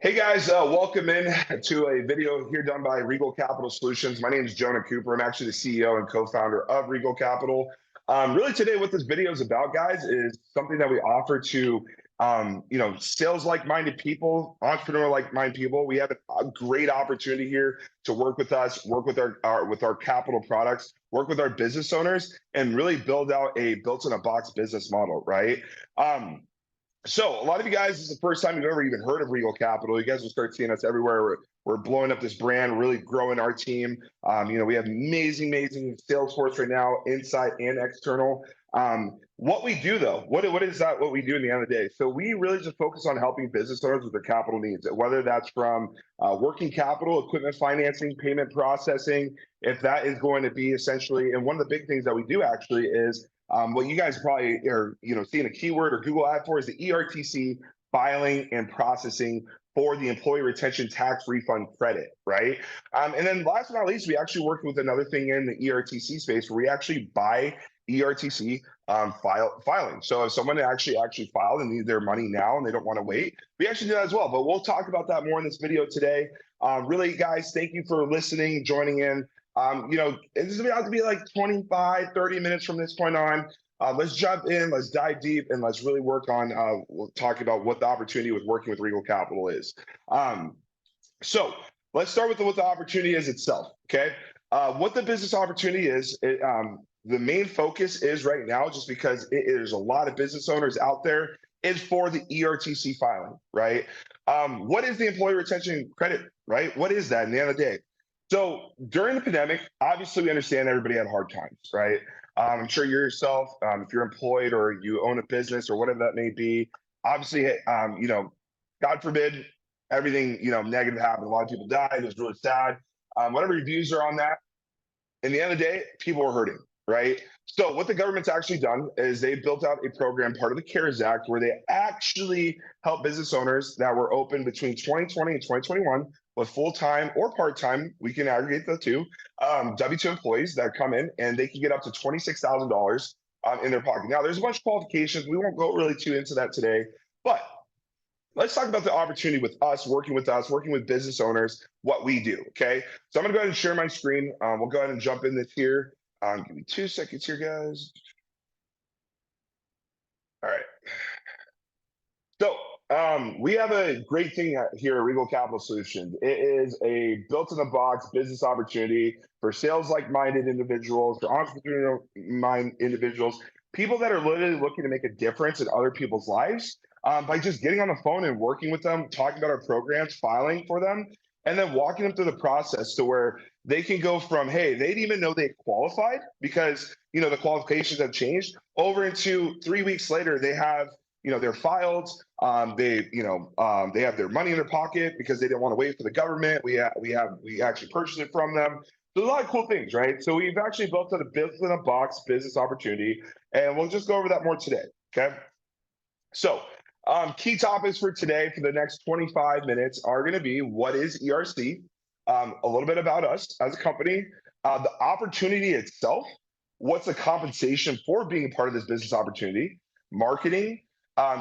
Hey guys, welcome in to a video here done by Regal Capital Solutions. My name is Jonah Cooper. I'm actually the CEO and co-founder of Regal Capital. Really today what this video is about, guys, is something that we offer to sales like-minded people, entrepreneur like-minded people. We have a great opportunity here to work with us, work with our capital products, work with our business owners, and really build out a built-in-a-box business model, right? So a lot of you guys, this is the first time you've ever even heard of Regal Capital. You guys will start seeing us everywhere. We're blowing up this brand, really growing our team. We have amazing sales force right now, inside and external. What we do though, what is that? What we do in the end of the day? So we really just focus on helping business owners with their capital needs, whether that's from working capital, equipment financing, payment processing. If that is going to be essentially, and one of the big things that we do actually is what you guys probably are, seeing a keyword or Google ad for is the ERTC filing and processing for the employee retention tax refund credit, right? And then last but not least, we actually work with another thing in the ERTC space where we actually buy ERTC filing. So if someone actually filed and needs their money now and they don't want to wait, we actually do that as well. But we'll talk about that more in this video today. Really, guys, thank you for listening, joining in. This is about to be like 25, 30 minutes from this point on. Let's jump in, let's dive deep, and let's really work on we'll talk about what the opportunity with working with Regal Capital is. So let's start with what the opportunity is itself, okay? What the business opportunity is, the main focus is right now, just because there's a lot of business owners out there, is for the ERTC filing, right? What is the employee retention credit, right? What is that in the end of the day? So during the pandemic, obviously we understand everybody had hard times, right? I'm sure you yourself, if you're employed or you own a business or whatever that may be, obviously, God forbid, everything, negative happened. A lot of people died. It was really sad. Whatever your views are on that, in the end of the day, people are hurting, right? So what the government's actually done is they built out a program, part of the CARES Act, where they actually help business owners that were open between 2020 and 2021 with full-time or part-time, we can aggregate the two, W-2 employees that come in and they can get up to $26,000 in their pocket. Now, there's a bunch of qualifications. We won't go really too into that today, but let's talk about the opportunity with us, working with business owners, what we do, okay? So I'm gonna go ahead and share my screen. We'll go ahead and jump in this here. Give me 2 seconds here, guys. All right. So we have a great thing here at Regal Capital Solutions. It is a built-in-a-box business opportunity for sales like-minded individuals, for entrepreneurial-minded individuals, people that are literally looking to make a difference in other people's lives by just getting on the phone and working with them, talking about our programs, filing for them, and then walking them through the process to where they can go from, hey, they didn't even know they qualified because, the qualifications have changed, over into 3 weeks later, they have they're filed. They have their money in their pocket because they didn't want to wait for the government. We actually purchased it from them. So there's a lot of cool things, right? So we've actually built out a built-in-a-box business opportunity, and we'll just go over that more today. Okay. So key topics for today for the next 25 minutes are going to be what is ERC, a little bit about us as a company, the opportunity itself, what's the compensation for being a part of this business opportunity, marketing,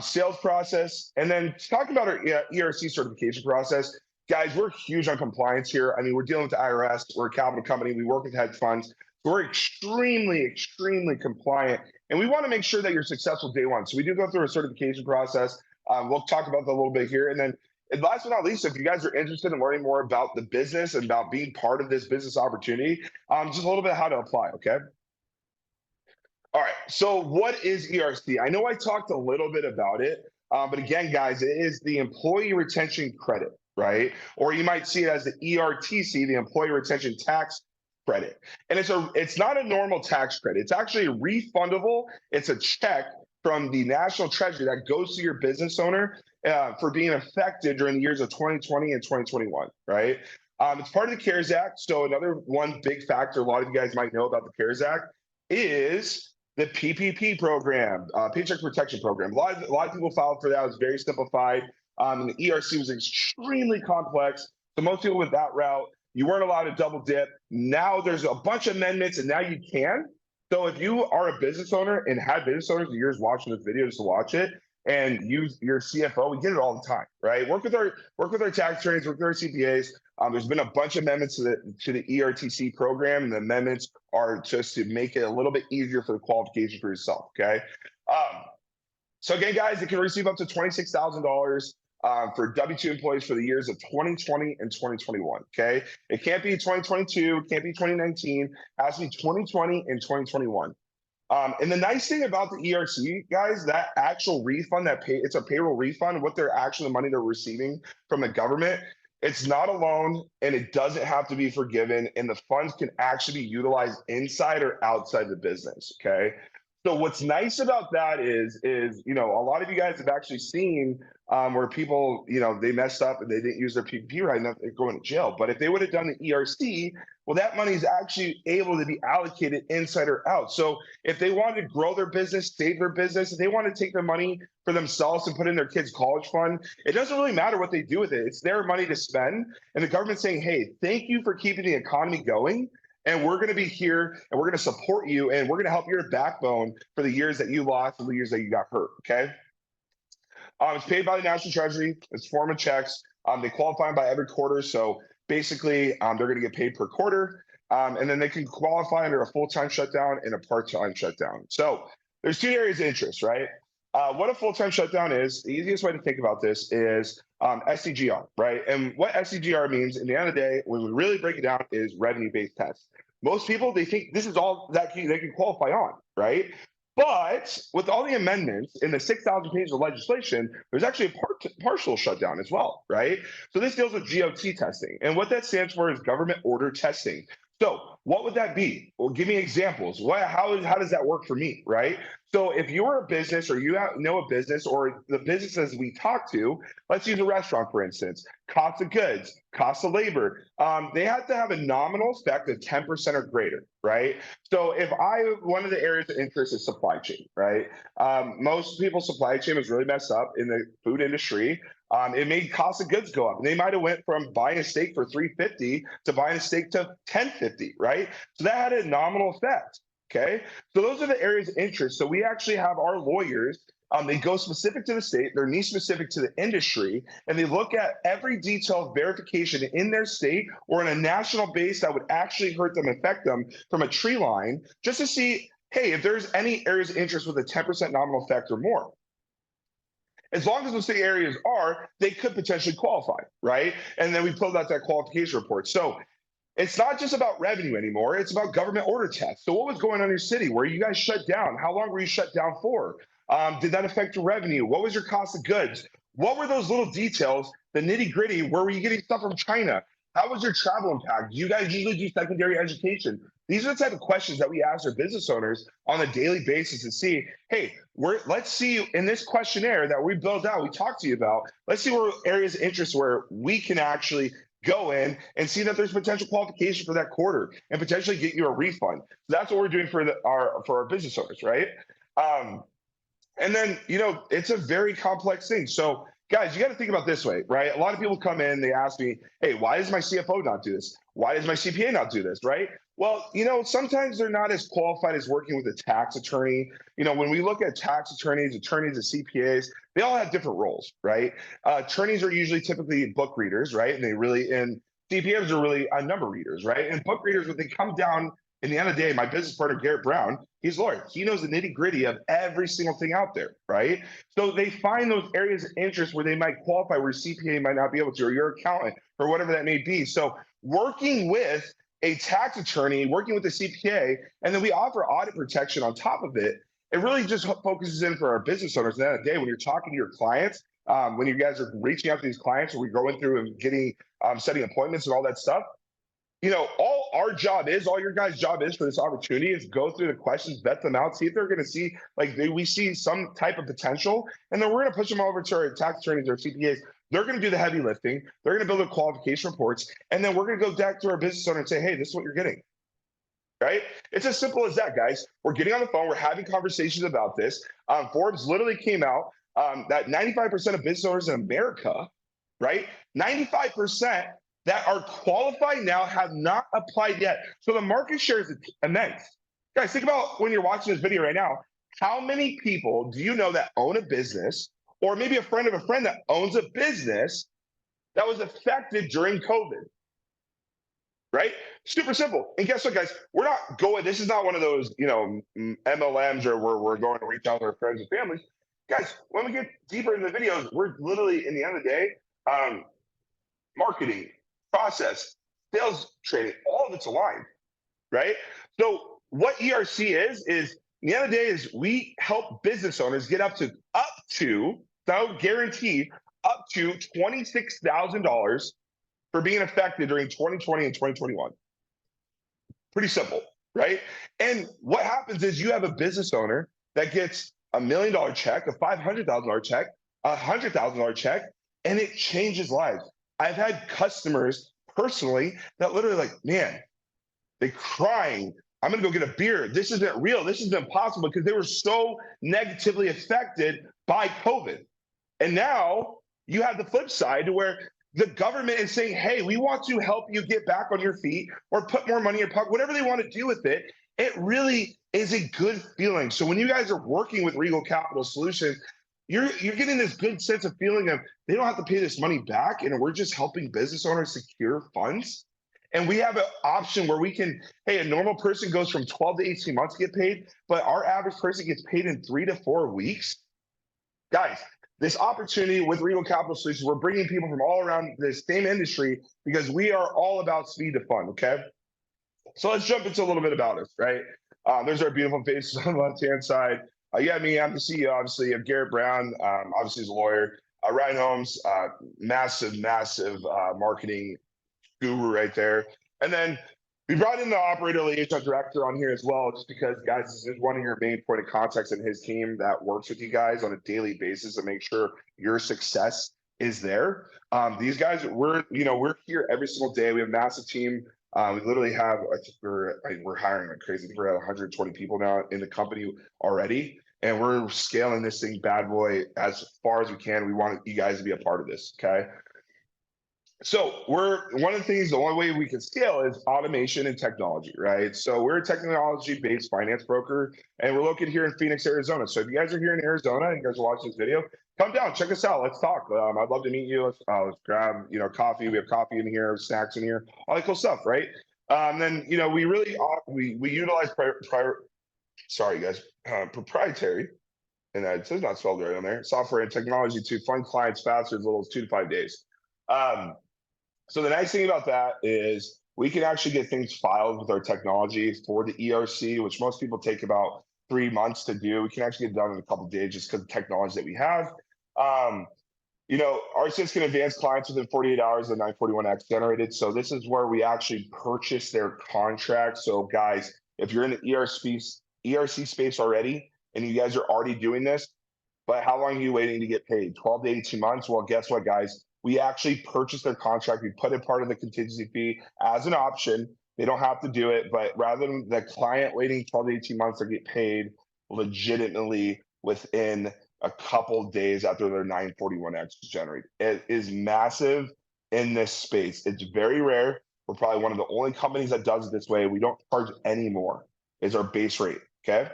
sales process, and then talking about our ERC certification process. Guys, we're huge on compliance here. I mean, we're dealing with the IRS. We're a capital company. We work with hedge funds. So we're extremely compliant, and we want to make sure that you're successful day one. So we do go through a certification process. We'll talk about that a little bit here. And then last but not least, if you guys are interested in learning more about the business and about being part of this business opportunity, just a little bit how to apply, okay? All right, so what is ERC? I know I talked a little bit about it, but again, guys, it is the employee retention credit, right? Or you might see it as the ERTC, the employee retention tax credit. And it's not a normal tax credit. It's actually refundable. It's a check from the National Treasury that goes to your business owner for being affected during the years of 2020 and 2021, right? It's part of the CARES Act. So another one big factor a lot of you guys might know about the CARES Act is the PPP program, Paycheck Protection Program. A lot of people filed for that. It was very simplified. And the ERC was extremely complex. So most people went that route. You weren't allowed to double dip. Now there's a bunch of amendments, and now you can. So if you are a business owner and had business owners for years watching this video just to watch it, and use your CFO. We get it all the time, right? Work with our tax attorneys, work with our CPAs. There's been a bunch of amendments to the ERTC program, and the amendments are just to make it a little bit easier for the qualification for yourself. Okay. So again, guys, it can receive up to $26,000 for W-2 employees for the years of 2020 and 2021. Okay, it can't be 2022, it can't be 2019. It has to be 2020 and 2021. And the nice thing about the ERC, guys, that actual refund, it's a payroll refund. What they're actually the money they're receiving from the government. It's not a loan, and it doesn't have to be forgiven, and the funds can actually be utilized inside or outside the business. Okay. So what's nice about that is a lot of you guys have actually seen where people they messed up and they didn't use their PPP right, now they're going to jail. But if they would have done the ERC, well, that money is actually able to be allocated inside or out. So if they wanted to grow their business, save their business, if they want to take their money for themselves and put in their kids' college fund, it doesn't really matter what they do with it. It's their money to spend, and the government's saying, "Hey, thank you for keeping the economy going." And we're going to be here and we're going to support you and we're going to help your backbone for the years that you lost and the years that you got hurt. Okay. It's paid by the National Treasury. It's form of checks. They qualify by every quarter. So basically, they're going to get paid per quarter. And then they can qualify under a full-time shutdown and a part-time shutdown. So there's two areas of interest, right? What a full-time shutdown is, the easiest way to think about this is SCGR, right? And what SCGR means, in the end of the day, when we really break it down, is revenue-based tests. Most people, they think this is all that they can qualify on, right? But with all the amendments in the 6,000 pages of legislation, there's actually a partial shutdown as well, right? So this deals with GOT testing. And what that stands for is government order testing. So what would that be? Well, give me examples. How does that work for me, right? So if you're a business or you know a business or the businesses we talk to, let's use a restaurant, for instance, cost of goods, cost of labor, they have to have a nominal effect of 10% or greater, right? So one of the areas of interest is supply chain, right? Most people's supply chain was really messed up in the food industry. It made cost of goods go up. And they might have went from buying a steak for $3.50 to buying a steak to $10.50, right? So that had a nominal effect. Okay, so those are the areas of interest. So we actually have our lawyers. They go specific to the state, they're niche specific to the industry, and they look at every detailed verification in their state or on a national base that would actually hurt them, affect them from a tree line, just to see, hey, if there's any areas of interest with a 10% nominal effect or more. As long as those three areas are, they could potentially qualify, right? And then we pulled out that qualification report. So it's not just about revenue anymore. It's about government order tests. So what was going on in your city? Were you guys shut down? How long were you shut down for? Did that affect your revenue? What was your cost of goods? What were those little details, the nitty gritty? Where were you getting stuff from China? How was your travel impact? Do you guys usually do secondary education? These are the type of questions that we ask our business owners on a daily basis to see, hey, let's see in this questionnaire that we build out, we talk to you about, let's see where areas of interest where we can actually go in and see that there's potential qualification for that quarter and potentially get you a refund. So that's what we're doing for our business owners, right? And then, it's a very complex thing. So guys, you got to think about this way, right? A lot of people come in, they ask me, hey, why does my CFO not do this? Why does my CPA not do this, right? Well, sometimes they're not as qualified as working with a tax attorney. When we look at tax attorneys and CPAs, they all have different roles, right? Attorneys are usually typically book readers, right? And CPAs are really number readers, right? And book readers, when they come down, in the end of the day, my business partner, Garrett Brown, he's a lawyer. He knows the nitty gritty of every single thing out there, right? So they find those areas of interest where they might qualify, where CPA might not be able to, or your accountant, or whatever that may be. So working with a tax attorney, working with a CPA, and then we offer audit protection on top of it. It really just focuses in for our business owners. At the end of the day, when you're talking to your clients, when you guys are reaching out to these clients, or we're going through and getting setting appointments and all that stuff, all your guys' job is for this opportunity is go through the questions, vet them out, see if they're going to see, we see some type of potential, and then we're going to push them over to our tax attorneys or CPAs. They're going to do the heavy lifting. They're going to build the qualification reports, and then we're going to go back to our business owner and say, hey, this is what you're getting, right? It's as simple as that, guys. We're getting on the phone. We're having conversations about this. Forbes literally came out that 95% of business owners in America, right, 95% that are qualified now have not applied yet. So the market share is immense. Guys, think about when you're watching this video right now, how many people do you know that own a business or maybe a friend of a friend that owns a business that was affected during COVID, right? Super simple. And guess what, guys? We're not going, this is not one of those, MLMs or where we're going to reach out to our friends and families. Guys, when we get deeper in the videos, we're literally, in the end of the day, marketing, process, sales training, all of it's aligned, right? So what ERC is the end of the day is we help business owners get up to, no guarantee, up to $26,000 for being affected during 2020 and 2021. Pretty simple, right? And what happens is you have a business owner that gets $1 million check, a $500,000 check, a $100,000 check, and it changes lives. I've had customers personally that literally like, man, they're crying. I'm gonna go get a beer. This isn't real. This isn't possible, because they were so negatively affected by COVID. And now you have the flip side to where the government is saying, hey, we want to help you get back on your feet or put more money in your pocket, whatever they want to do with it. It really is a good feeling. So when you guys are working with Regal Capital Solutions, you're getting this good sense of feeling of they don't have to pay this money back, and we're just helping business owners secure funds. And we have an option where we can, hey, a normal person goes from 12 to 18 months to get paid, but our average person gets paid in 3 to 4 weeks. Guys, this opportunity with Regal Capital Solutions, we're bringing people from all around the same industry because we are all about speed to fund, okay? So let's jump into a little bit about us, right? There's our beautiful faces on the left-hand side. You got me, I'm the CEO, obviously, of Garrett Brown, obviously he's a lawyer. Ryan Holmes, massive marketing guru right there. And then we brought in the operator liaison director on here as well, just because, guys, this is one of your main point of contacts in his team that works with you guys on a daily basis to make sure your success is there. These guys, we're here every single day. We have a massive team. We literally have, I think we're hiring like crazy. I think we're at 120 people now in the company already, and we're scaling this thing bad boy as far as we can. We want you guys to be a part of this, okay? So one of the things, the only way we can scale is automation and technology, right? So we're a technology-based finance broker, and we're located here in Phoenix, Arizona. So if you guys are here in Arizona and you guys are watching this video, come down, check us out. Let's talk. I'd love to meet you. Let's grab, coffee. We have coffee in here, snacks in here, all that cool stuff, right? Then, we really, we utilize proprietary, and it says not spelled right on there, software and technology to fund clients faster as little as 2 to 5 days. So the nice thing about that is we can actually get things filed with our technology for the ERC, which most people take about 3 months to do. We can actually get it done in a couple of days just because of the technology that we have. Our system can advance clients within 48 hours of the 941X generated. So this is where we actually purchase their contract. So guys, if you're in the ERC space already, and you guys are already doing this, but how long are you waiting to get paid? 12 to 18 months? Well, guess what, guys? We actually purchase their contract. We put it part of the contingency fee as an option. They don't have to do it, but rather than the client waiting 12 to 18 months to get paid legitimately within a couple days after their 941X is generated. It is massive in this space. It's very rare. We're probably one of the only companies that does it this way. We don't charge any more is our base rate, okay?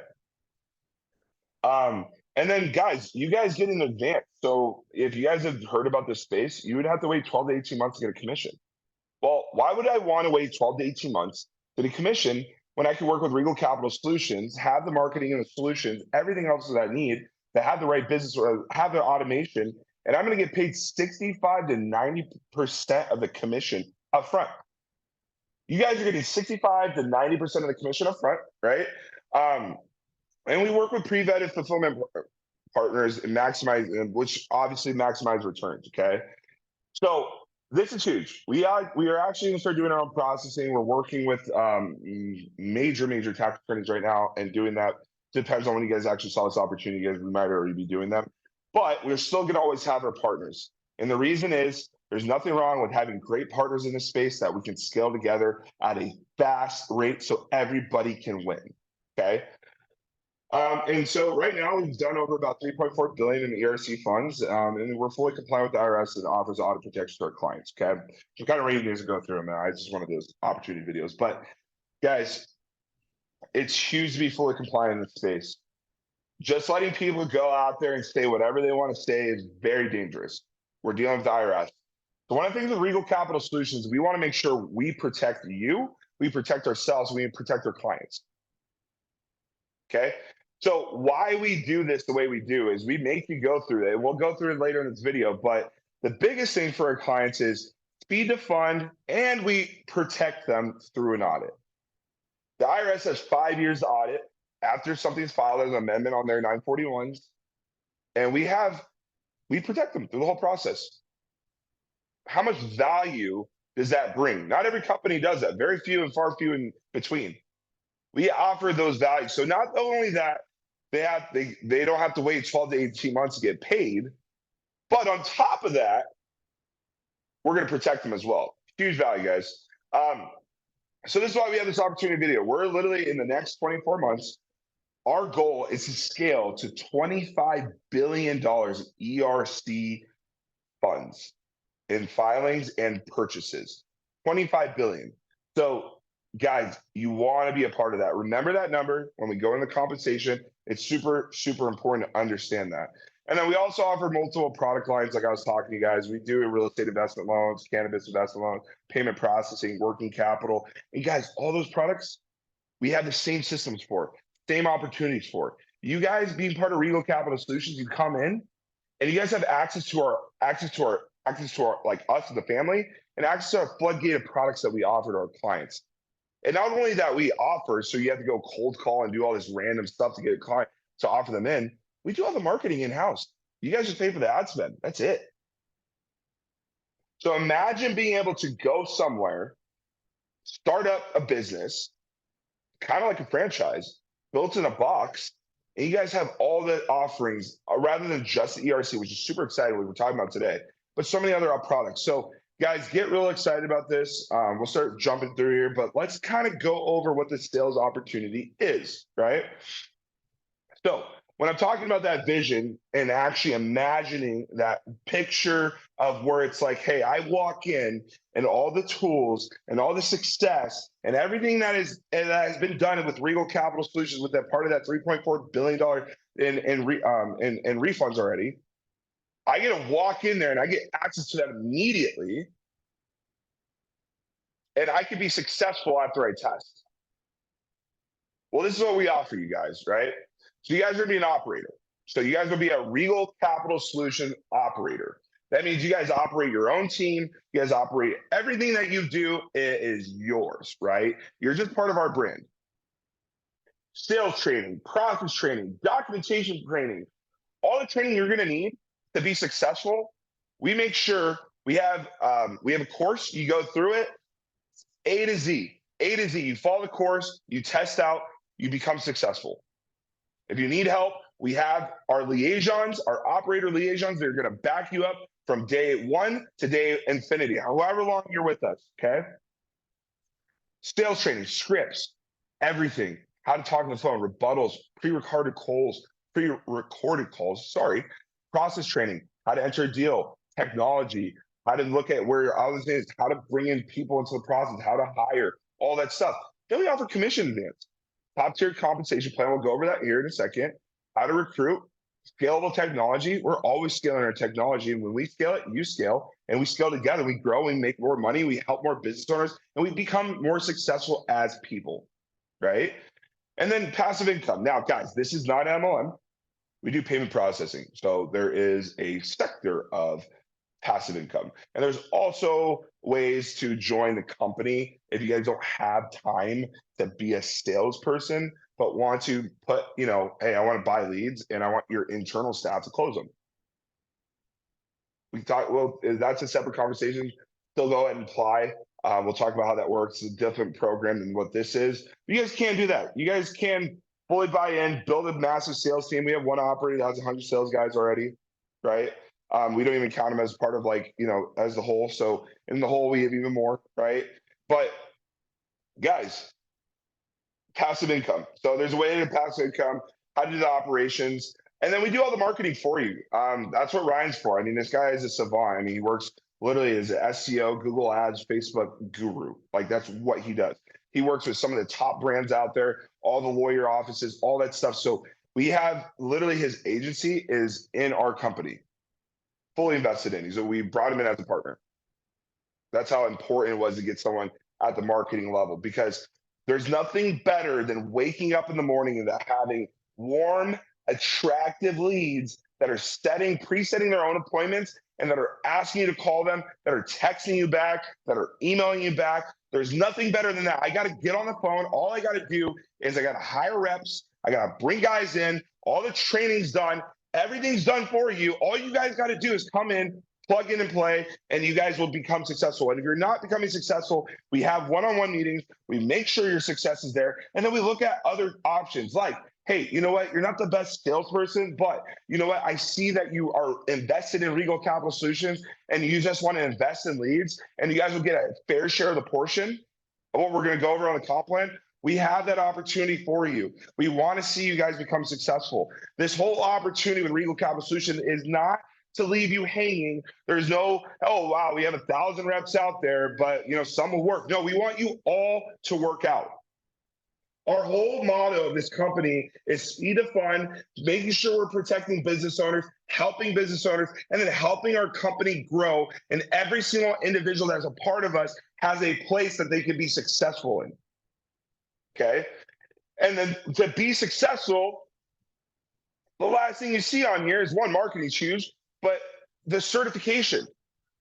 And then, guys, you guys get an advance. So if you guys have heard about this space, you would have to wait 12 to 18 months to get a commission. Well, why would I want to wait 12 to 18 months to get a commission when I can work with Regal Capital Solutions, have the marketing and the solutions, everything else that I need to have the right business or have the automation, and I'm going to get paid 65 to 90% of the commission up front. You guys are getting 65 to 90% of the commission up front, right? And we work with pre-vetted fulfillment partners and which obviously maximize returns, okay? So this is huge. We are actually going to start doing our own processing. We're working with major tax attorneys right now and doing that. Depends on when you guys actually saw this opportunity. You guys might already be doing them. But we're still going to always have our partners. And the reason is there's nothing wrong with having great partners in this space that we can scale together at a fast rate so everybody can win, okay? And so right now we've done over about 3.4 billion in ERC funds, and we're fully compliant with the IRS and offers audit protection to our clients. Okay, so kind of ready to go through them. I just wanted those opportunity videos, but guys, it's huge to be fully compliant in this space. Just letting people go out there and say whatever they want to say is very dangerous. We're dealing with the IRS. So one of the things with Regal Capital Solutions, we want to make sure we protect you, we protect ourselves, we protect our clients. Okay. So why we do this the way we do is we make you go through it. And we'll go through it later in this video. But the biggest thing for our clients is speed to fund, and we protect them through an audit. The IRS has 5 years to audit after something's filed as an amendment on their 941s. And we protect them through the whole process. How much value does that bring? Not every company does that. Very few and far few in between. We offer those values. So not only that they don't have to wait 12 to 18 months to get paid, but on top of that, we're going to protect them as well. Huge value, guys. So this is why we have this opportunity video. We're literally in the next 24 months. Our goal is to scale to $25 billion ERC funds in filings and purchases. 25 billion. So guys, you want to be a part of that. Remember that number when we go into compensation. It's super, super important to understand that. And then we also offer multiple product lines, like I was talking to you guys. We do real estate investment loans, cannabis investment loans, payment processing, working capital. And guys, all those products, we have the same systems for, same opportunities for. You guys being part of Regal Capital Solutions, you come in and you guys have access to our like us as a family, and access to our floodgate of products that we offer to our clients. And not only that we offer, so you have to go cold call and do all this random stuff to get a client to offer them in. We do all the marketing in-house. You guys just pay for the ad spend. That's it. So imagine being able to go somewhere, start up a business, kind of like a franchise, built in a box, and you guys have all the offerings rather than just the ERC, which is super exciting, what we're talking about today, but so many other products. So guys, get real excited about this. We'll start jumping through here, but let's kind of go over what the sales opportunity is, right? So when I'm talking about that vision and actually imagining that picture of where it's like, hey, I walk in and all the tools and all the success and everything that has been done with Regal Capital Solutions, with that part of that $3.4 billion in refunds already, I get to walk in there and I get access to that immediately. And I can be successful after I test. Well, this is what we offer you guys, right? So you guys are going to be an operator. So you guys will be a Regal Capital Solution operator. That means you guys operate your own team. You guys operate everything that you do is yours, right? You're just part of our brand. Sales training, process training, documentation training, all the training you're going to need to be successful. We make sure we have a course. You go through it, A to Z. A to Z. You follow the course, you test out, you become successful. If you need help, we have our liaisons, our operator liaisons. They're going to back you up from day one to day infinity, however long you're with us, okay? Sales training, scripts, everything. How to talk on the phone, rebuttals, pre-recorded calls, process training, how to enter a deal, technology, how to look at where all this is, how to bring in people into the process, how to hire, all that stuff. Then we offer commission advance. Top tier compensation plan. We'll go over that here in a second. How to recruit, scalable technology. We're always scaling our technology. And when we scale it, you scale, and we scale together. We grow, we make more money, we help more business owners, and we become more successful as people, right? And then passive income. Now, guys, this is not MLM. We do payment processing. So there is a sector of passive income. And there's also ways to join the company if you guys don't have time to be a salesperson, but want to put, hey, I want to buy leads and I want your internal staff to close them. We thought, well, that's a separate conversation. Still go ahead and apply. We'll talk about how that works. It's a different program than what this is. You guys can do that. You guys can fully buy in, build a massive sales team. We have one operator that has 100 sales guys already, right? We don't even count them as part of as the whole. So in the whole, we have even more, right? But guys, passive income. So there's a way to passive income, how to do the operations, and then we do all the marketing for you. That's what Ryan's for. I mean, this guy is a savant. I mean, he works literally as an SEO, Google Ads, Facebook guru. Like that's what he does. He works with some of the top brands out there, all the lawyer offices, all that stuff. So We have literally his agency is in our company, fully invested in. So we brought him in as a partner. That's how important it was to get someone at the marketing level, because there's nothing better than waking up in the morning and having warm, attractive leads that are presetting their own appointments and that are asking you to call them, that are texting you back, that are emailing you back. There's nothing better than that. I got to get on the phone. All I got to do is I got to hire reps. I got to bring guys in. All the training's done. Everything's done for you. All you guys got to do is come in, plug in and play, and you guys will become successful. And if you're not becoming successful, we have one-on-one meetings. We make sure your success is there. And then we look at other options like, hey, you know what? You're not the best salesperson, but you know what? I see that you are invested in Regal Capital Solutions and you just want to invest in leads, and you guys will get a fair share of the portion of what we're going to go over on the comp plan. We have that opportunity for you. We want to see you guys become successful. This whole opportunity with Regal Capital Solutions is not to leave you hanging. There's no, oh, wow, we have 1,000 reps out there, but some will work. No, we want you all to work out. Our whole motto of this company is speed of fun, making sure we're protecting business owners, helping business owners, and then helping our company grow. And every single individual that's a part of us has a place that they can be successful in. Okay? And then to be successful, the last thing you see on here is one, marketing huge, but the certification.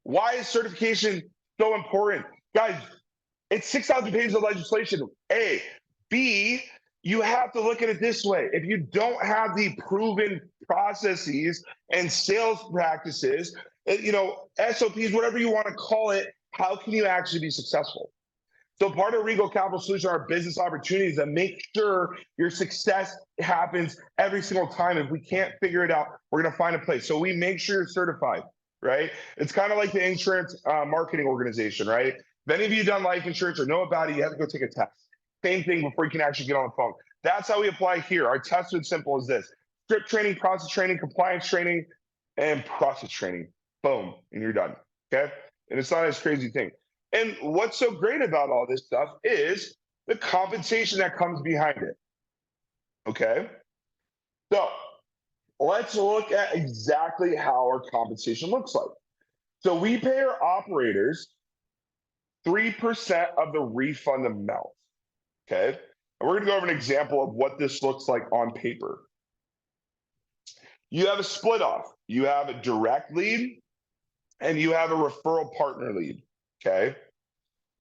Why is certification so important? Guys, it's 6,000 pages of legislation. A. B, you have to look at it this way. If you don't have the proven processes and sales practices, SOPs, whatever you want to call it, how can you actually be successful? So part of Regal Capital Solutions, our business opportunities, that make sure your success happens every single time. If we can't figure it out, we're going to find a place. So we make sure you're certified, right? It's kind of like the insurance marketing organization, right? If any of you done life insurance or know about it, you have to go take a test. Same thing before you can actually get on the phone. That's how we apply here. Our test is simple as this: script training, process training, compliance training, and process training. Boom, and you're done. Okay? And it's not this crazy thing. And what's so great about all this stuff is the compensation that comes behind it. Okay? So let's look at exactly how our compensation looks like. So we pay our operators 3% of the refund amount. Okay, and we're going to go over an example of what this looks like on paper. You have a split off. You have a direct lead and you have a referral partner lead. Okay,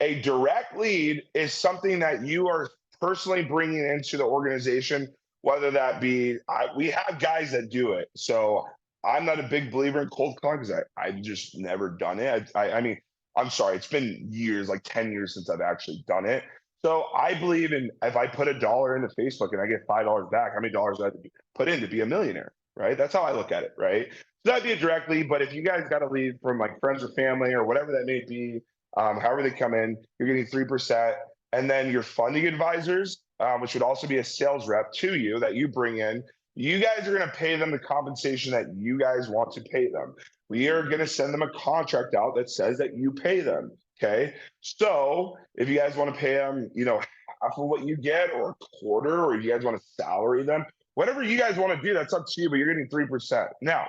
a direct lead is something that you are personally bringing into the organization, whether that be, we have guys that do it. So I'm not a big believer in cold calling because I've just never done it. I mean, I'm sorry, it's been years, like 10 years since I've actually done it. So I believe in, if I put $1 into Facebook and I get $5 back, how many dollars do I have to put in to be a millionaire, right? That's how I look at it, right? So that'd be a direct lead, but if you guys got a lead from like friends or family or whatever that may be, however they come in, you're getting 3%. And then your funding advisors, which would also be a sales rep to you that you bring in, you guys are going to pay them the compensation that you guys want to pay them. We are going to send them a contract out that says that you pay them. Okay, so if you guys want to pay them, half of what you get or a quarter, or if you guys want to salary them, whatever you guys want to do, that's up to you, but you're getting 3%. Now,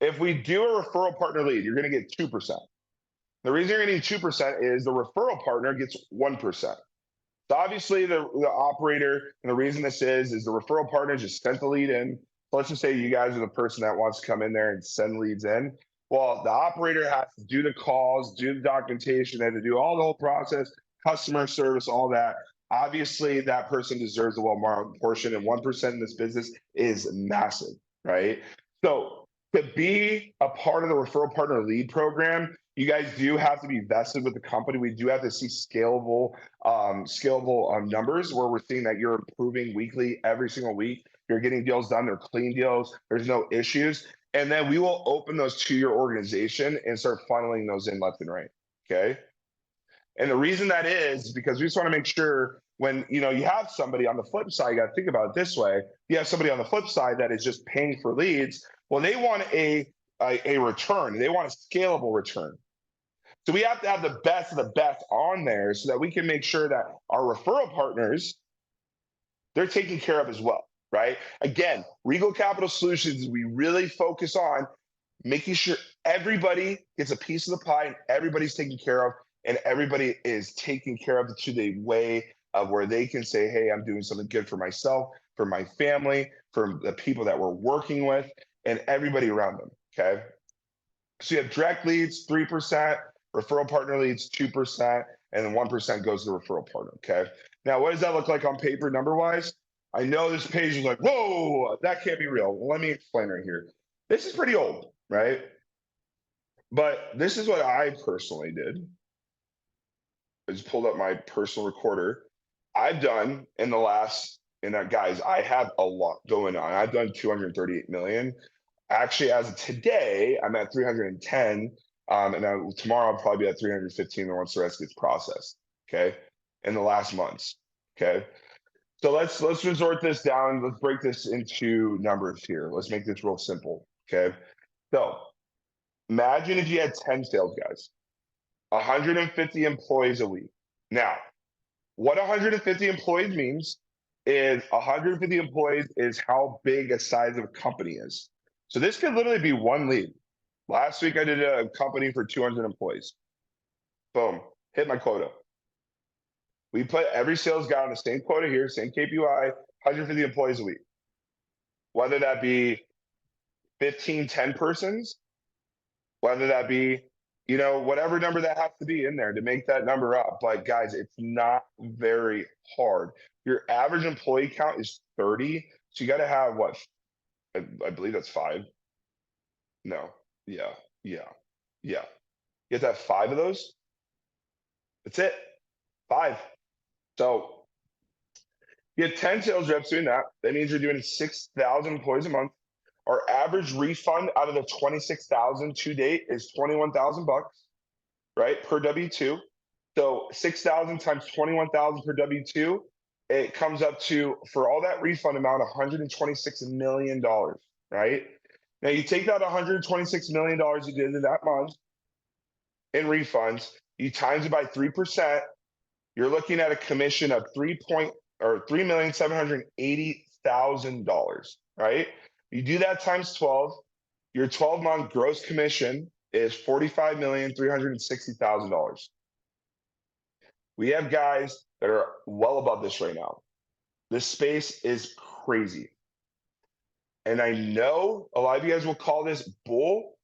if we do a referral partner lead, you're going to get 2%. The reason you're getting 2% is the referral partner gets 1%. So obviously the operator, and the reason this is the referral partner just sent the lead in. So let's just say you guys are the person that wants to come in there and send leads in. Well, the operator has to do the calls, do the documentation, they have to do all the whole process, customer service, all that. Obviously, that person deserves a well-marked portion, and 1% in this business is massive, right? So to be a part of the referral partner lead program, you guys do have to be vested with the company. We do have to see scalable numbers where we're seeing that you're improving weekly, every single week. You're getting deals done. They're clean deals. There's no issues. And then we will open those to your organization and start funneling those in left and right. Okay. And the reason that is because we just want to make sure when you have somebody on the flip side, you got to think about it this way. You have somebody on the flip side that is just paying for leads. Well, they want a return. They want a scalable return. So we have to have the best of the best on there so that we can make sure that our referral partners, they're taken care of as well. right? Again, Regal Capital Solutions, we really focus on making sure everybody gets a piece of the pie and everybody's taken care of and everybody is taken care of to the way of where they can say, hey, I'm doing something good for myself, for my family, for the people that we're working with, and everybody around them. Okay. So you have direct leads, 3%, referral partner leads, 2%, and then 1% goes to the referral partner. Okay. Now, what does that look like on paper number wise? I know this page is like, whoa, that can't be real. Well, let me explain right here. This is pretty old, right? But this is what I personally did. I just pulled up my personal recorder. I've done in the last, and guys, I have a lot going on. I've done 238 million. Actually, as of today, I'm at 310. And tomorrow I'll probably be at 315 once the rest gets processed. Okay. In the last months. Okay. So let's resort this down. Let's break this into numbers here. Let's make this real simple. Okay. So imagine if you had 10 sales guys, 150 employees a week. Now, what 150 employees means is 150 employees is how big a size of a company is. So this could literally be one lead. Last week I did a company for 200 employees. Boom, hit my quota. We put every sales guy on the same quota here, same KPI, 150 employees a week. Whether that be 15, 10 persons, whether that be, whatever number that has to be in there to make that number up. But guys, it's not very hard. Your average employee count is 30. So you got to have what? I believe that's 5. No. Yeah. You have to have 5 of those. That's it. 5. So you have 10 sales reps doing that. That means you're doing 6,000 employees a month. Our average refund out of the 26,000 to date is 21,000 bucks, right? Per W2. So 6,000 times 21,000 per W2, it comes up to, for all that refund amount, $126 million, right? Now you take that $126 million you did in that month in refunds, you times it by 3%, you're looking at a commission of $3,780,000, right? You do that times 12, your 12-month gross commission is $45,360,000. We have guys that are well above this right now. This space is crazy. And I know a lot of you guys will call this bull.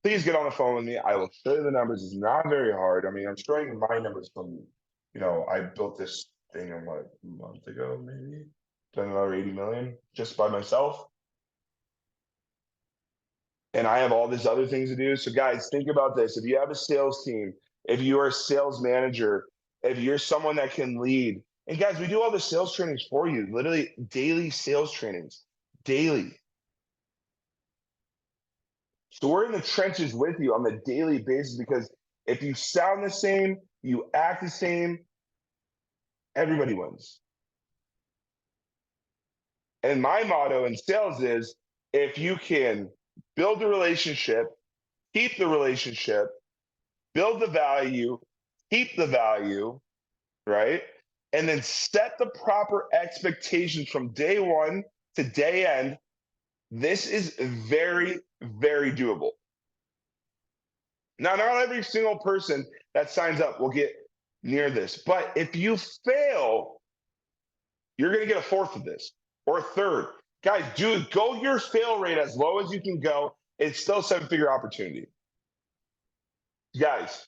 Please get on the phone with me. I will show you the numbers. It's not very hard. I mean, I'm showing my numbers from, I built this thing in a month ago, maybe. Done another 80 million just by myself. And I have all these other things to do. So guys, think about this. If you have a sales team, if you are a sales manager, if you're someone that can lead, and guys, we do all the sales trainings for you, literally daily sales trainings, daily. So we're in the trenches with you on the daily basis, because if you sound the same, you act the same, everybody wins. And my motto in sales is, if you can build the relationship, keep the relationship, build the value, keep the value, right? And then set the proper expectations from day one to day end, this is very, very doable. Now, not every single person that signs up will get near this, but if you fail, you're going to get a fourth of this or a third. Guys, go your fail rate as low as you can go. It's still a 7-figure opportunity. Guys,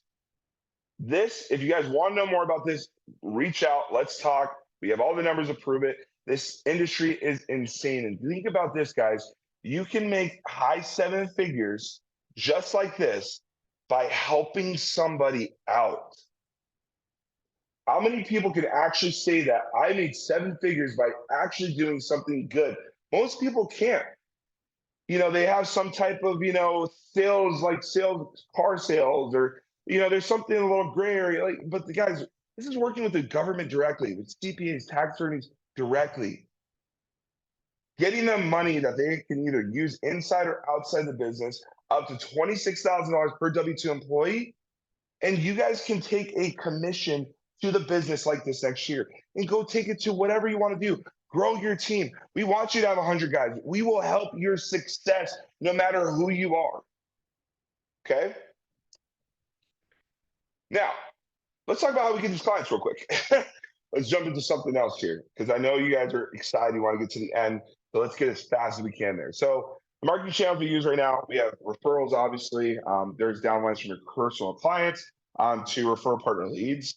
if you guys want to know more about this, reach out. Let's talk. We have all the numbers to prove it. This industry is insane. And think about this, guys. You can make high 7 figures just like this by helping somebody out. How many people can actually say that I made 7 figures by actually doing something good? Most people can't. They have some type of, sales, like car sales, or, there's something a little gray area. But the guys, this is working with the government directly, with CPAs, tax attorneys directly. Getting them money that they can either use inside or outside the business, up to $26,000 per W-2 employee. And you guys can take a commission to the business like this next year and go take it to whatever you want to do. Grow your team. We want you to have 100 guys. We will help your success no matter who you are. Okay? Now, let's talk about how we get these clients real quick. Let's jump into something else here because I know you guys are excited. You want to get to the end. So let's get as fast as we can there. So the marketing channels we use right now, we have referrals, obviously. There's downlines from your personal clients to refer partner leads.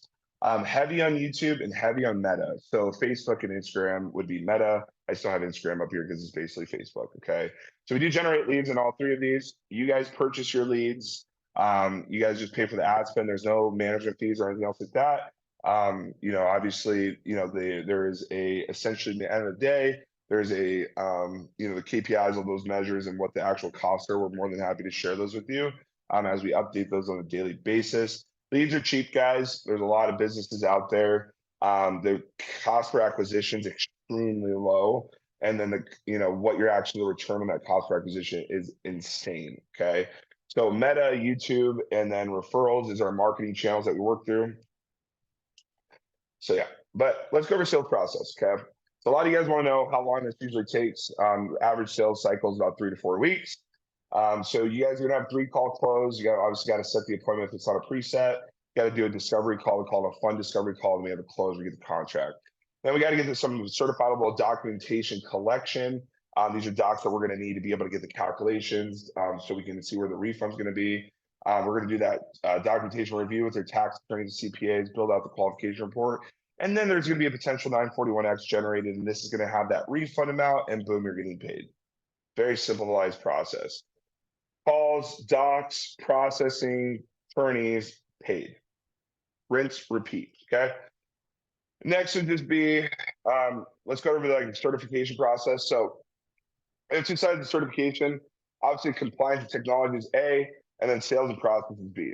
Heavy on YouTube and heavy on Meta. So Facebook and Instagram would be Meta. I still have Instagram up here because it's basically Facebook. Okay. So we do generate leads in all three of these. You guys purchase your leads. You guys just pay for the ad spend. There's no management fees or anything else like that. Obviously, there is essentially at the end of the day, there's the KPIs of those measures and what the actual costs are. We're more than happy to share those with you as we update those on a daily basis. Leads are cheap, guys. There's a lot of businesses out there. The cost per acquisition is extremely low. And then what you're actually return on that cost per acquisition is insane. Okay. So Meta, YouTube, and then referrals is our marketing channels that we work through. So yeah, but let's go over sales process, okay? So a lot of you guys want to know how long this usually takes. Average sales cycle is about 3 to 4 weeks. So you guys are gonna have 3 call close. You obviously got to set the appointment if it's not a preset. You got to do a discovery call. We call it a fun discovery call, and we have a close. We get the contract. Then we got to get to some certifiable documentation collection. These are docs that we're going to need to be able to get the calculations so we can see where the refund's going to be. We're going to do that documentation review with their tax attorneys and CPAs, build out the qualification report. And then there's going to be a potential 941X generated, and this is going to have that refund amount, and boom, you're getting paid. Very simplified process. Calls, docs, processing, attorneys, paid. Rinse, repeat, okay? Next would just be, let's go over the certification process. So it's inside the certification. Obviously, compliance and technology is A, and then sales and process is B.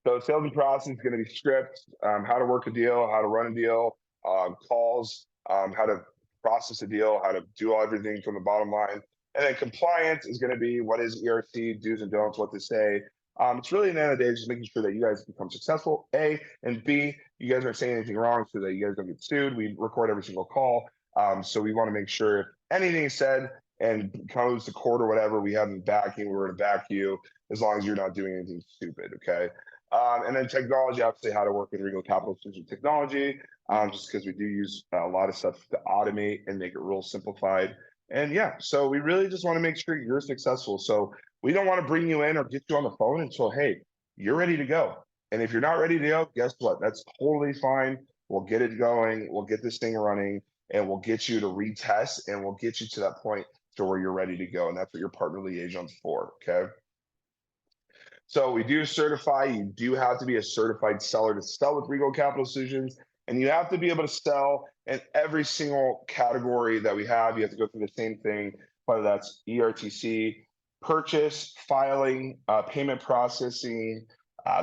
So sales and process is going to be scripts, how to work a deal, how to run a deal, calls, how to process a deal, how to do everything from the bottom line. And then compliance is going to be what is ERC, do's and don'ts, what to say. It's really, at the end of the day, just making sure that you guys become successful, A, and B, you guys aren't saying anything wrong so that you guys don't get sued. We record every single call. So we want to make sure if anything is said and comes to court or whatever, we have the backing, we're going to back you as long as you're not doing anything stupid, okay? And then technology, obviously, how to work with Regal Capital Solution technology, just because we do use a lot of stuff to automate and make it real simplified. And yeah, so we really just want to make sure you're successful. So we don't want to bring you in or get you on the phone until, hey, you're ready to go. And if you're not ready to go, guess what? That's totally fine. We'll get it going. We'll get this thing running, and we'll get you to retest, and we'll get you to that point to where you're ready to go. And that's what your partner liaison's for, okay? So we do certify. You do have to be a certified seller to sell with Regal Capital Solutions, and you have to be able to sell in every single category that we have. You have to go through the same thing, whether that's ERTC, purchase, filing, payment processing,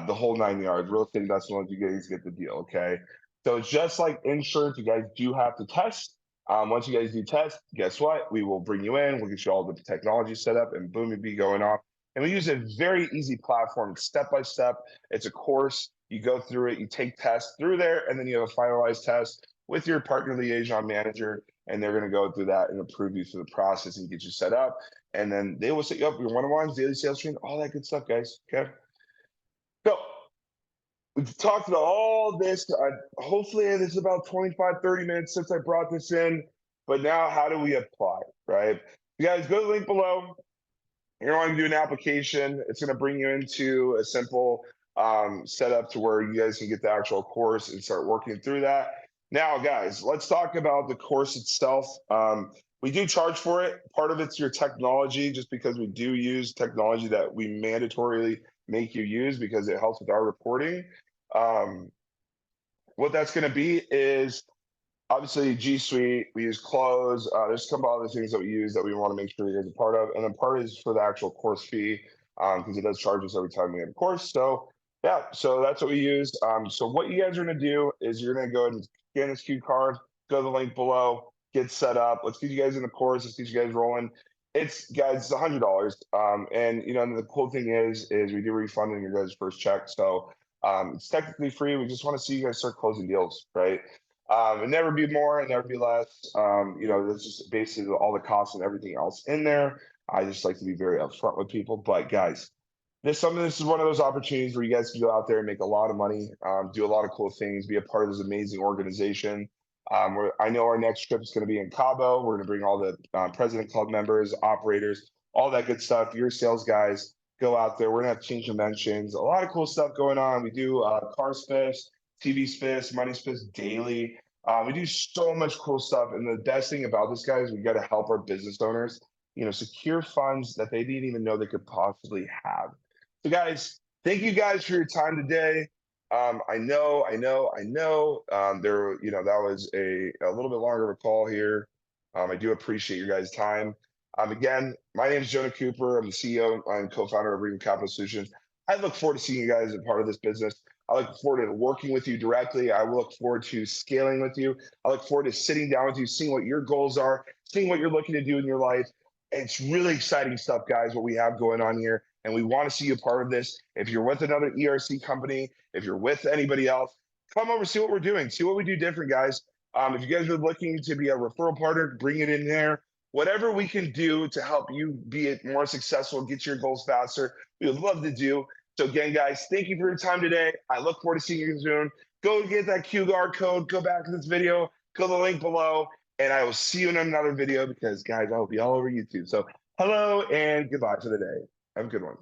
the whole 9 yards. Real estate investment, you guys get the deal, okay? So just like insurance, you guys do have to test. Once you guys do test, guess what? We will bring you in. We'll get you all the technology set up, and boom, you'll be going off. And we use a very easy platform. It's step-by-step. It's a course. You go through it. You take tests through there, and then you have a finalized test with your partner liaison manager, and they're going to go through that and approve you through the process and get you set up. And then they will set you up your one-on-ones, daily sales training, all that good stuff, guys, okay? So we've talked about all this. Hopefully, this is about 25, 30 minutes since I brought this in. But now, how do we apply, right? You guys go to the link below. You're going to do an application. It's going to bring you into a simple setup to where you guys can get the actual course and start working through that. Now, guys, let's talk about the course itself. We do charge for it. Part of it's your technology, just because we do use technology that we mandatorily make you use because it helps with our reporting. What that's going to be is obviously G Suite. We use Close. There's a couple other things that we use that we want to make sure you guys are part of. And then part is for the actual course fee because it does charge us every time we have a course. So yeah, so that's what we use. So what you guys are going to do is you're going to go and scan this cue card, go to the link below, get set up. Let's get you guys in the course. Let's get you guys rolling. It's $100. And the cool thing is we do refunding your guys' first check. So it's technically free. We just want to see you guys start closing deals, right? And never be more and never be less. That's just basically all the costs and everything else in there. I just like to be very upfront with people. But guys, this is one of those opportunities where you guys can go out there and make a lot of money, do a lot of cool things, be a part of this amazing organization. I know our next trip is going to be in Cabo. We're going to bring all the President Club members, operators, all that good stuff. Your sales guys go out there. We're going to have change dimensions, a lot of cool stuff going on. We do car spiffs, TV spiffs, money spiffs daily. We do so much cool stuff. And the best thing about this, guys, we got to help our business owners, secure funds that they didn't even know they could possibly have. So, guys, thank you guys for your time today. I know. That was a little bit longer of a call here. I do appreciate your guys' time. Again, my name is Jonah Cooper. I'm the CEO and co-founder of Regal Capital Solutions. I look forward to seeing you guys as a part of this business. I look forward to working with you directly. I look forward to scaling with you. I look forward to sitting down with you, seeing what your goals are, seeing what you're looking to do in your life. It's really exciting stuff, guys, what we have going on here. And we want to see you a part of this. If you're with another ERC company, if you're with anybody else, come over, see what we're doing, see what we do different, guys. If you guys are looking to be a referral partner, bring it in there. Whatever we can do to help you be more successful, get your goals faster, we would love to do. So again, guys, thank you for your time today. I look forward to seeing you soon. Go get that QR code, go back to this video, go to the link below, and I will see you in another video because, guys, I will be all over YouTube. So hello and goodbye for the day. Have a good one.